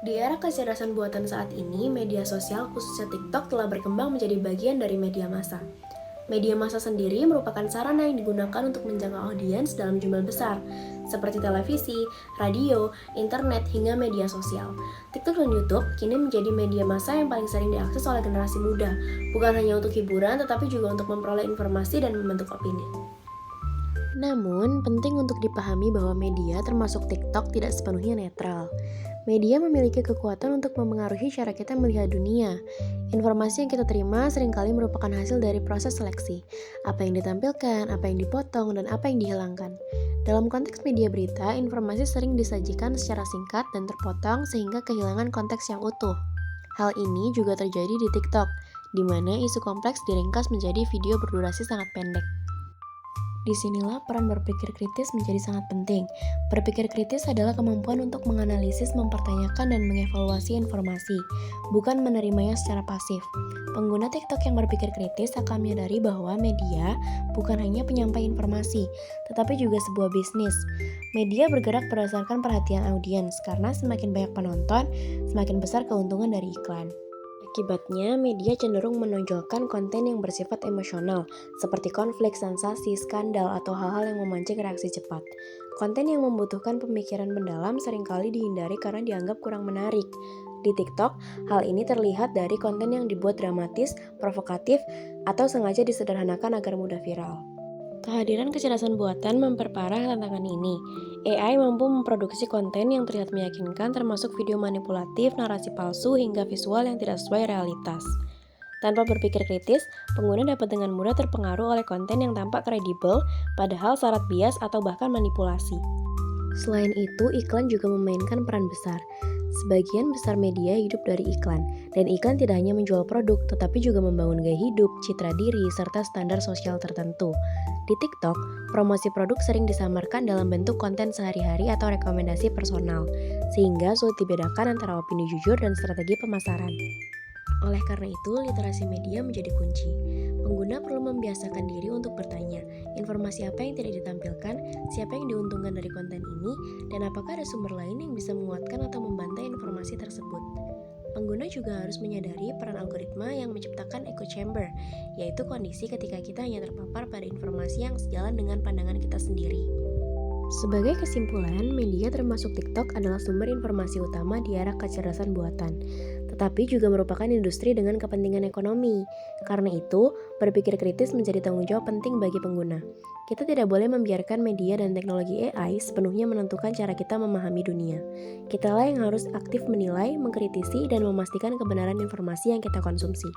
Di era kecerdasan buatan saat ini, media sosial khususnya TikTok telah berkembang menjadi bagian dari media massa. Media massa sendiri merupakan sarana yang digunakan untuk menjangkau audiens dalam jumlah besar, seperti televisi, radio, internet, hingga media sosial. TikTok dan YouTube kini menjadi media massa yang paling sering diakses oleh generasi muda, bukan hanya untuk hiburan, tetapi juga untuk memperoleh informasi dan membentuk opini. Namun, penting untuk dipahami bahwa media termasuk TikTok tidak sepenuhnya netral. Media memiliki kekuatan untuk memengaruhi cara kita melihat dunia. Informasi yang kita terima seringkali merupakan hasil dari proses seleksi. Apa yang ditampilkan, apa yang dipotong, dan apa yang dihilangkan. Dalam konteks media berita, informasi sering disajikan secara singkat dan terpotong sehingga kehilangan konteks yang utuh. Hal ini juga terjadi di TikTok, di mana isu kompleks diringkas menjadi video berdurasi sangat pendek. Disinilah peran berpikir kritis menjadi sangat penting. Berpikir kritis adalah kemampuan untuk menganalisis, mempertanyakan, dan mengevaluasi informasi, bukan menerimanya secara pasif. Pengguna TikTok yang berpikir kritis akan menyadari bahwa media bukan hanya penyampai informasi, tetapi juga sebuah bisnis. Media bergerak berdasarkan perhatian audiens, karena semakin banyak penonton, semakin besar keuntungan dari iklan. Akibatnya, media cenderung menonjolkan konten yang bersifat emosional, seperti konflik, sensasi, skandal, atau hal-hal yang memancing reaksi cepat. Konten yang membutuhkan pemikiran mendalam seringkali dihindari karena dianggap kurang menarik. Di TikTok, hal ini terlihat dari konten yang dibuat dramatis, provokatif, atau sengaja disederhanakan agar mudah viral. Kehadiran kecerdasan buatan memperparah tantangan ini. AI mampu memproduksi konten yang terlihat meyakinkan termasuk video manipulatif, narasi palsu, hingga visual yang tidak sesuai realitas. Tanpa berpikir kritis, pengguna dapat dengan mudah terpengaruh oleh konten yang tampak kredibel, padahal syarat bias atau bahkan manipulasi. Selain itu, iklan juga memainkan peran besar. Sebagian besar media hidup dari iklan, dan iklan tidak hanya menjual produk, tetapi juga membangun gaya hidup, citra diri, serta standar sosial tertentu. Di TikTok, promosi produk sering disamarkan dalam bentuk konten sehari-hari atau rekomendasi personal, sehingga sulit dibedakan antara opini jujur dan strategi pemasaran. Oleh karena itu, literasi media menjadi kunci. Pengguna perlu membiasakan diri untuk bertanya, informasi apa yang tidak ditampilkan, siapa yang diuntungkan dari konten ini, dan apakah ada sumber lain yang bisa menguatkan atau membantah informasi tersebut. Pengguna juga harus menyadari peran algoritma yang menciptakan echo chamber, yaitu kondisi ketika kita hanya terpapar pada informasi yang sejalan dengan pandangan kita sendiri. Sebagai kesimpulan, media termasuk TikTok adalah sumber informasi utama di era kecerdasan buatan, tetapi juga merupakan industri dengan kepentingan ekonomi. Karena itu, berpikir kritis menjadi tanggung jawab penting bagi pengguna. Kita tidak boleh membiarkan media dan teknologi AI sepenuhnya menentukan cara kita memahami dunia. Kitalah yang harus aktif menilai, mengkritisi, dan memastikan kebenaran informasi yang kita konsumsi.